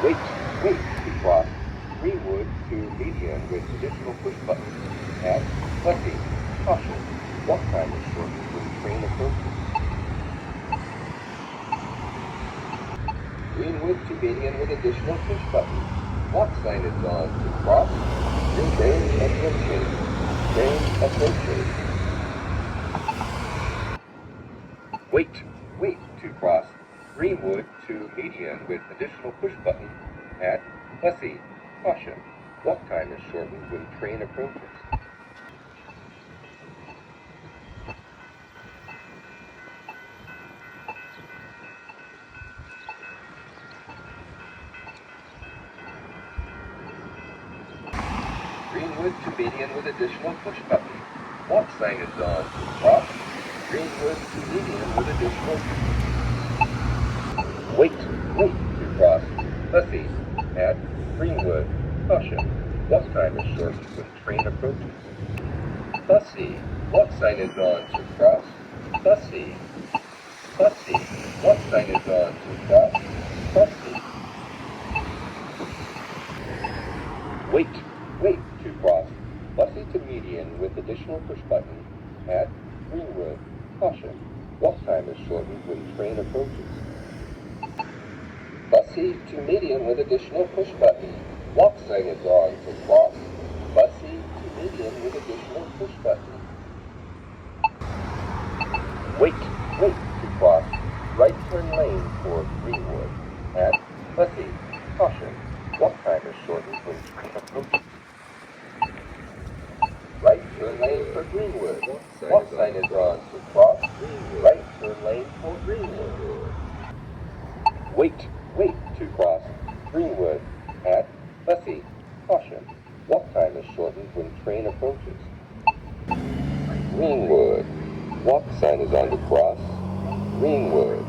Wait to cross Greenwood to median with additional push buttons at Busse Caution. Walk time is shortened when train approaches. Greenwood to median with additional push buttons. Walk sign is on to cross. Train approaching. Train approaching. Wait to cross Greenwood to median with additional push button at Busse Caution. Walk time is shortened when train approaches. Greenwood to median with additional push button. Walk sign is on to cross. Greenwood to median with additional. Wait to cross Busse at Greenwood Caution. Walk time is shortened when train approaches. Busse. Walk sign is on to cross. Busse. Walk sign is on to cross. Busse. Wait to cross Busse to median with additional push button at Greenwood Caution. Walk time is shortened when train approaches. Busse to median with additional push button. Walk sign is on to cross. Busse to median with additional push button. Wait to cross right turn lane for Greenwood at Busse Caution. Walk time is shortened when train approaches. Right turn lane for Greenwood. Walk sign is on to cross. Right turn lane for Greenwood. Wait to cross Greenwood at Busse Caution. Walk time is shortened when train approaches. Greenwood. Walk sign is on to cross. Greenwood.